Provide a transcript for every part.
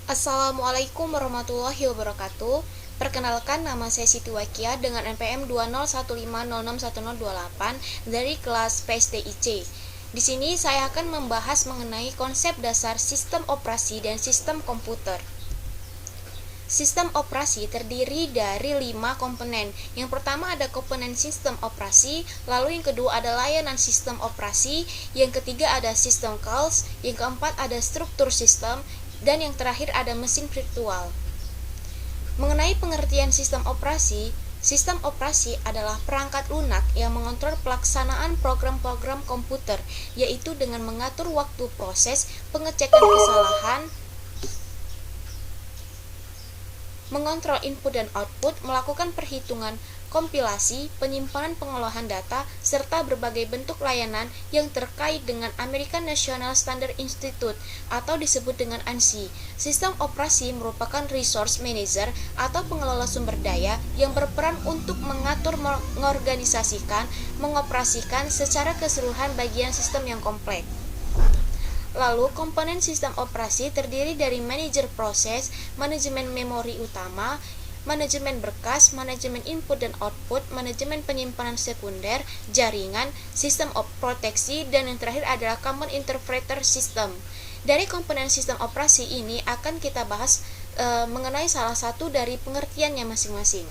Assalamualaikum warahmatullahi wabarakatuh. Perkenalkan, nama saya Siti Wakia dengan NPM 201506128 dari kelas PSDIC. Di sini saya akan membahas mengenai konsep dasar sistem operasi dan sistem komputer. Sistem operasi terdiri dari 5 komponen. Yang pertama ada komponen sistem operasi, lalu yang kedua ada layanan sistem operasi, yang ketiga ada sistem calls, yang keempat ada struktur sistem, dan yang terakhir ada mesin virtual. Mengenai pengertian sistem operasi adalah perangkat lunak yang mengontrol pelaksanaan program-program komputer, yaitu dengan mengatur waktu proses, pengecekan kesalahan, mengontrol input dan output, melakukan perhitungan, kompilasi, penyimpanan pengolahan data, serta berbagai bentuk layanan yang terkait dengan American National Standard Institute atau disebut dengan ANSI. Sistem operasi merupakan resource manager atau pengelola sumber daya yang berperan untuk mengatur, mengorganisasikan, mengoperasikan secara keseluruhan bagian sistem yang kompleks. Lalu, komponen sistem operasi terdiri dari manajer proses, manajemen memori utama, manajemen berkas, manajemen input dan output, manajemen penyimpanan sekunder, jaringan, sistem proteksi, dan yang terakhir adalah common interpreter system. Dari komponen sistem operasi ini akan kita bahas mengenai salah satu dari pengertiannya masing-masing.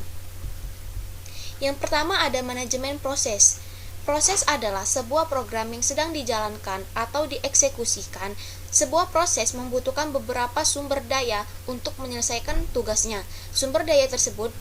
Yang pertama ada manajemen proses. Proses adalah sebuah program yang sedang dijalankan atau dieksekusikan. Sebuah proses membutuhkan beberapa sumber daya untuk menyelesaikan tugasnya. Sumber daya tersebut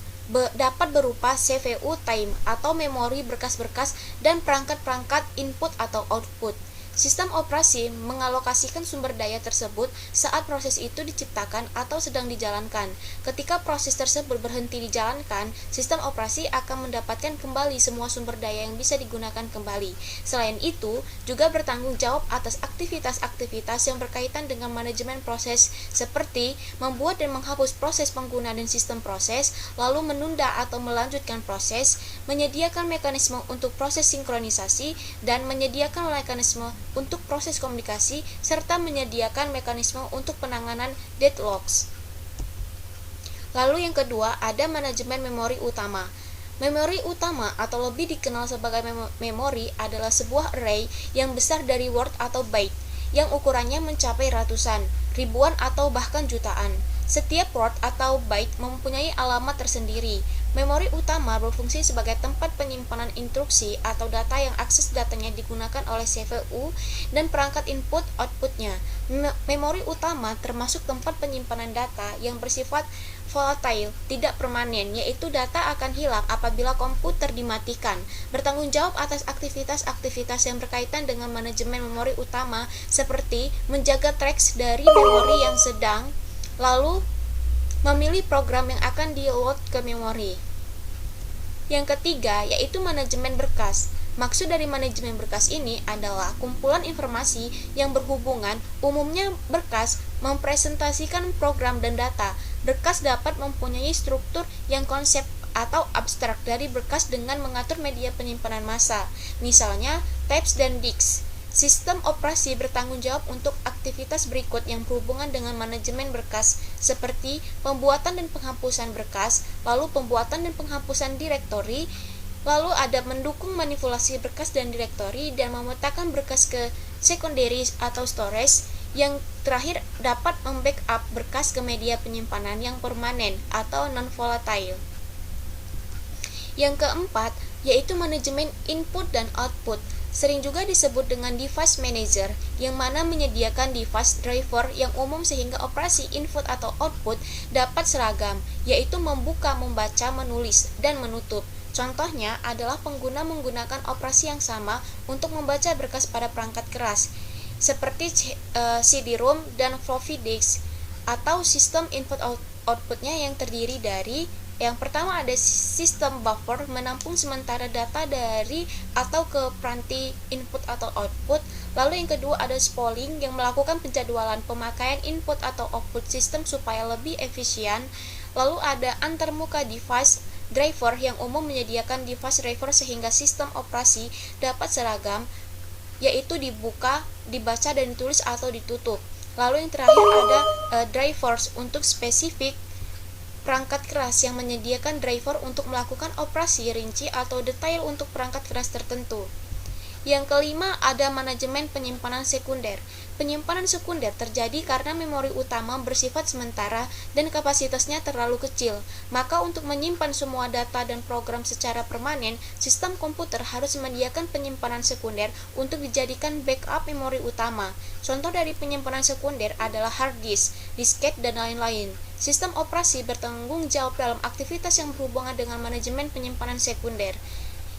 dapat berupa CPU time atau memori berkas-berkas dan perangkat-perangkat input atau output. Sistem operasi mengalokasikan sumber daya tersebut saat proses itu diciptakan atau sedang dijalankan. Ketika proses tersebut berhenti dijalankan, sistem operasi akan mendapatkan kembali semua sumber daya yang bisa digunakan kembali. Selain itu, juga bertanggung jawab atas aktivitas-aktivitas yang berkaitan dengan manajemen proses, seperti membuat dan menghapus proses pengguna dan sistem proses, lalu menunda atau melanjutkan proses, menyediakan mekanisme untuk proses sinkronisasi, dan menyediakan mekanisme untuk proses komunikasi, serta menyediakan mekanisme untuk penanganan deadlocks. Lalu yang kedua, ada manajemen memori utama. Memori utama atau lebih dikenal sebagai memori adalah sebuah array yang besar dari word atau byte, yang ukurannya mencapai ratusan, ribuan atau bahkan jutaan. Setiap word atau byte mempunyai alamat tersendiri. Memori utama berfungsi sebagai tempat penyimpanan instruksi atau data yang akses datanya digunakan oleh CPU dan perangkat input-outputnya. Memori utama termasuk tempat penyimpanan data yang bersifat volatile, tidak permanen, yaitu data akan hilang apabila komputer dimatikan. Bertanggung jawab atas aktivitas-aktivitas yang berkaitan dengan manajemen memori utama seperti menjaga tracks dari memori yang sedang, lalu memilih program yang akan di-load ke memori. Yang ketiga, yaitu manajemen berkas. Maksud dari manajemen berkas ini adalah kumpulan informasi yang berhubungan. Umumnya berkas mempresentasikan program dan data. Berkas dapat mempunyai struktur yang konsep atau abstrak dari berkas dengan mengatur media penyimpanan massa, misalnya tapes dan disks. Sistem operasi bertanggung jawab untuk aktivitas berikut yang berhubungan dengan manajemen berkas, seperti pembuatan dan penghapusan berkas, lalu pembuatan dan penghapusan direktori, lalu ada mendukung manipulasi berkas dan direktori, dan memetakan berkas ke secondary atau storage, yang terakhir dapat membackup berkas ke media penyimpanan yang permanen atau non-volatile. Yang keempat, yaitu manajemen input dan output. Sering juga disebut dengan device manager, yang mana menyediakan device driver yang umum sehingga operasi input atau output dapat seragam, yaitu membuka, membaca, menulis, dan menutup. Contohnya adalah pengguna menggunakan operasi yang sama untuk membaca berkas pada perangkat keras, seperti CD-ROM dan floppy disk, atau sistem input-outputnya yang terdiri dari yang pertama ada sistem buffer menampung sementara data dari atau ke peranti input atau output. Lalu yang kedua ada spooling yang melakukan penjadwalan pemakaian input atau output sistem supaya lebih efisien. Lalu ada antarmuka device driver yang umum menyediakan device driver sehingga sistem operasi dapat seragam, yaitu dibuka, dibaca, dan ditulis atau ditutup. Lalu yang terakhir ada drivers untuk spesifik perangkat keras yang menyediakan driver untuk melakukan operasi rinci atau detail untuk perangkat keras tertentu. Yang kelima ada manajemen penyimpanan sekunder. Penyimpanan sekunder terjadi karena memori utama bersifat sementara dan kapasitasnya terlalu kecil. Maka untuk menyimpan semua data dan program secara permanen, sistem komputer harus menyediakan penyimpanan sekunder untuk dijadikan backup memori utama. Contoh dari penyimpanan sekunder adalah hard disk, disket, dan lain-lain. Sistem operasi bertanggung jawab dalam aktivitas yang berhubungan dengan manajemen penyimpanan sekunder,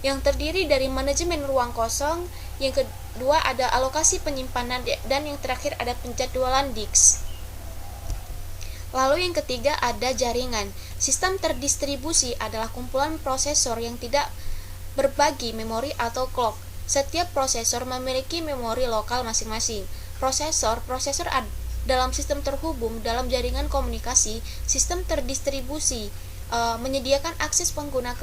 yang terdiri dari manajemen ruang kosong, yang kedua ada alokasi penyimpanan, dan yang terakhir ada penjadwalan disk. Lalu yang ketiga ada jaringan. Sistem terdistribusi adalah kumpulan prosesor yang tidak berbagi memori atau clock. Setiap prosesor memiliki memori lokal masing-masing. Prosesor dalam sistem terhubung dalam jaringan komunikasi. Sistem terdistribusi menyediakan akses pengguna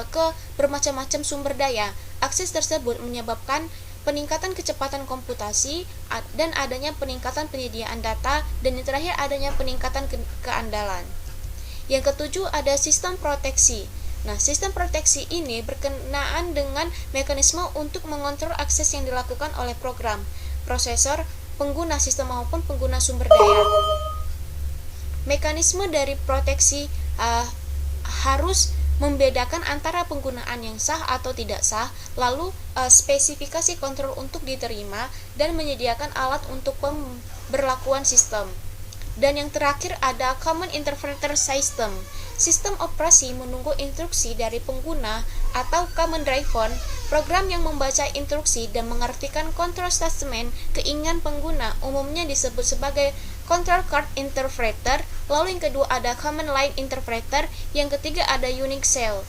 ke bermacam-macam sumber daya. Akses tersebut menyebabkan peningkatan kecepatan komputasi dan adanya peningkatan penyediaan data, dan yang terakhir adanya peningkatan keandalan. Yang ketujuh ada sistem proteksi. Nah, sistem proteksi ini berkenaan dengan mekanisme untuk mengontrol akses yang dilakukan oleh program, prosesor, pengguna sistem maupun pengguna sumber daya. Mekanisme dari proteksi harus membedakan antara penggunaan yang sah atau tidak sah, lalu spesifikasi kontrol untuk diterima, dan menyediakan alat untuk pemberlakuan sistem. Dan yang terakhir ada Common Interpreter System. Sistem operasi menunggu instruksi dari pengguna atau common driver, program yang membaca instruksi dan mengartikan control statement keinginan pengguna, umumnya disebut sebagai Control Card Interpreter. Lalu yang kedua ada Command Line Interpreter, yang ketiga ada Unix Shell.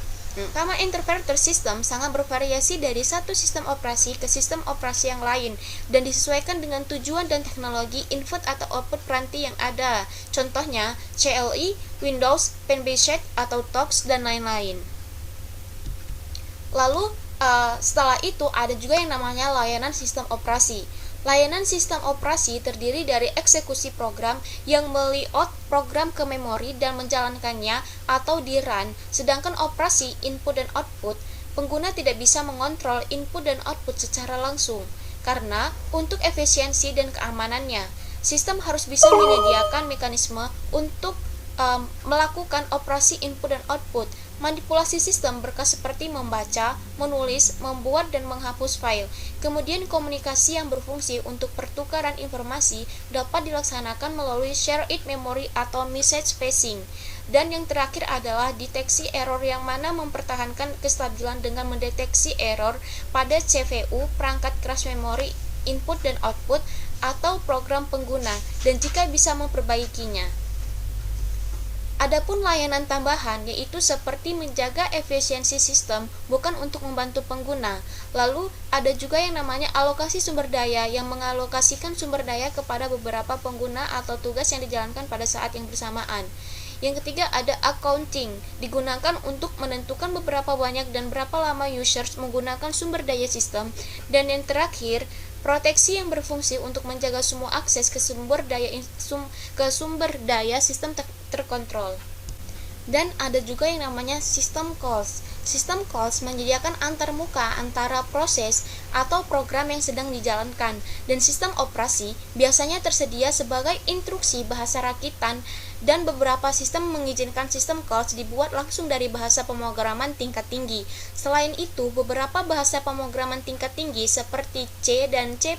Command Interpreter System sangat bervariasi dari satu sistem operasi ke sistem operasi yang lain dan disesuaikan dengan tujuan dan teknologi input atau output peranti yang ada. Contohnya CLI, Windows, Pen-based atau TOX, dan lain-lain. Lalu setelah itu ada juga yang namanya layanan sistem operasi. Layanan sistem operasi terdiri dari eksekusi program yang melayout program ke memori dan menjalankannya atau di-run, sedangkan operasi input dan output, pengguna tidak bisa mengontrol input dan output secara langsung. Karena untuk efisiensi dan keamanannya, sistem harus bisa menyediakan mekanisme untuk melakukan operasi input dan output. Manipulasi sistem berkas seperti membaca, menulis, membuat, dan menghapus file. Kemudian komunikasi yang berfungsi untuk pertukaran informasi dapat dilaksanakan melalui shared memory atau message passing. Dan yang terakhir adalah deteksi error, yang mana mempertahankan kestabilan dengan mendeteksi error pada CPU, perangkat keras memori, input dan output, atau program pengguna, dan jika bisa memperbaikinya. Adapun layanan tambahan yaitu seperti menjaga efisiensi sistem, bukan untuk membantu pengguna. Lalu ada juga yang namanya alokasi sumber daya, yang mengalokasikan sumber daya kepada beberapa pengguna atau tugas yang dijalankan pada saat yang bersamaan. Yang ketiga ada accounting, digunakan untuk menentukan beberapa banyak dan berapa lama users menggunakan sumber daya sistem. Dan yang terakhir, proteksi yang berfungsi untuk menjaga semua akses ke sumber daya sistem terkontrol. Dan ada juga yang namanya system calls. System calls menyediakan antarmuka antara proses atau program yang sedang dijalankan, dan sistem operasi biasanya tersedia sebagai instruksi bahasa rakitan, dan beberapa sistem mengizinkan sistem calls dibuat langsung dari bahasa pemrograman tingkat tinggi. Selain itu, beberapa bahasa pemrograman tingkat tinggi seperti C dan C++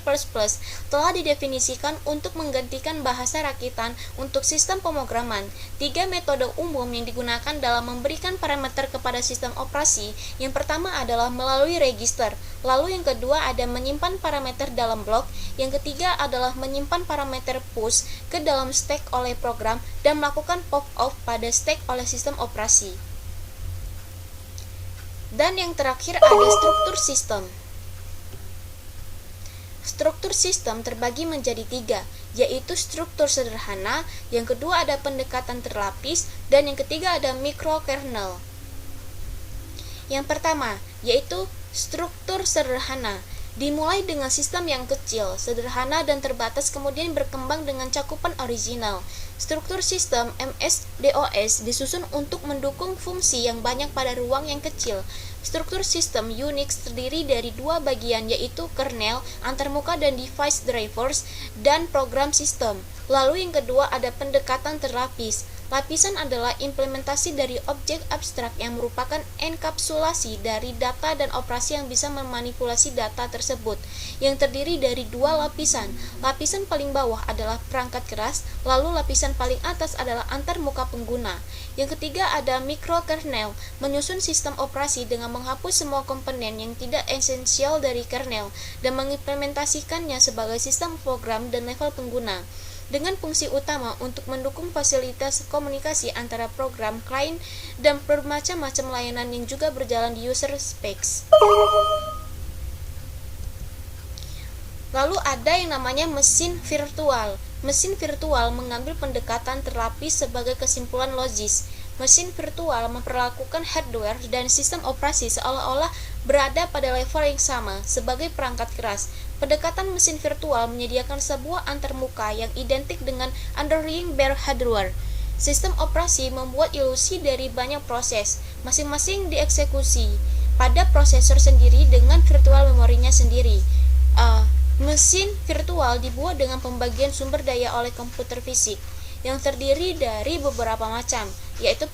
telah didefinisikan untuk menggantikan bahasa rakitan untuk sistem pemrograman. 3 metode umum yang digunakan dalam memberikan parameter kepada sistem operasi. Yang pertama adalah melalui register, lalu yang kedua ada menyimpan parameter dalam blok, yang ketiga adalah menyimpan parameter push ke dalam stack oleh program dan melakukan pop-off pada stack oleh sistem operasi. Dan yang terakhir ada struktur sistem. Struktur sistem terbagi menjadi 3, yaitu struktur sederhana, yang kedua ada pendekatan terlapis, dan yang ketiga ada microkernel. Yang pertama, yaitu struktur sederhana. Dimulai dengan sistem yang kecil, sederhana dan terbatas, kemudian berkembang dengan cakupan original. Struktur sistem MS-DOS disusun untuk mendukung fungsi yang banyak pada ruang yang kecil. Struktur sistem Unix terdiri dari dua bagian, yaitu kernel, antarmuka dan device drivers, dan program sistem. Lalu yang kedua ada pendekatan terlapis. Lapisan adalah implementasi dari objek abstrak yang merupakan enkapsulasi dari data dan operasi yang bisa memanipulasi data tersebut, yang terdiri dari dua lapisan. Lapisan paling bawah adalah perangkat keras, lalu lapisan paling atas adalah antarmuka pengguna. Yang ketiga ada microkernel, menyusun sistem operasi dengan menghapus semua komponen yang tidak esensial dari kernel dan mengimplementasikannya sebagai sistem program dan level pengguna, dengan fungsi utama untuk mendukung fasilitas komunikasi antara program, klien, dan bermacam-macam layanan yang juga berjalan di user space. Lalu ada yang namanya mesin virtual. Mesin virtual mengambil pendekatan terlapis sebagai kesimpulan logis. Mesin virtual memperlakukan hardware dan sistem operasi seolah-olah berada pada level yang sama sebagai perangkat keras. Pendekatan mesin virtual menyediakan sebuah antarmuka yang identik dengan underlying bare hardware. Sistem operasi membuat ilusi dari banyak proses, masing-masing dieksekusi pada prosesor sendiri dengan virtual memorinya sendiri. Mesin virtual dibuat dengan pembagian sumber daya oleh komputer fisik yang terdiri dari beberapa macam, yaitu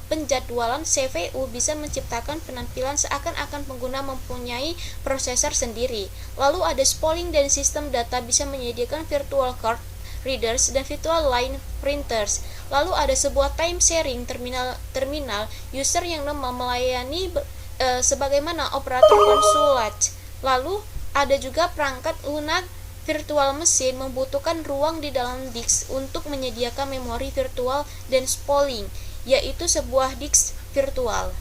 penjadwalan CPU bisa menciptakan penampilan seakan-akan pengguna mempunyai prosesor sendiri. Lalu ada spooling dan sistem data bisa menyediakan virtual card readers dan virtual line printers. Lalu ada sebuah time sharing terminal user yang melayani sebagaimana operator konsulat. Lalu ada juga perangkat lunak virtual mesin membutuhkan ruang di dalam disk untuk menyediakan memori virtual dan spooling, yaitu sebuah disk virtual.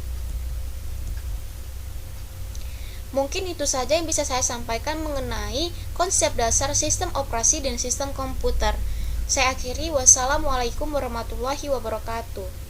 Mungkin itu saja yang bisa saya sampaikan mengenai konsep dasar sistem operasi dan sistem komputer. Saya akhiri, wassalamualaikum warahmatullahi wabarakatuh.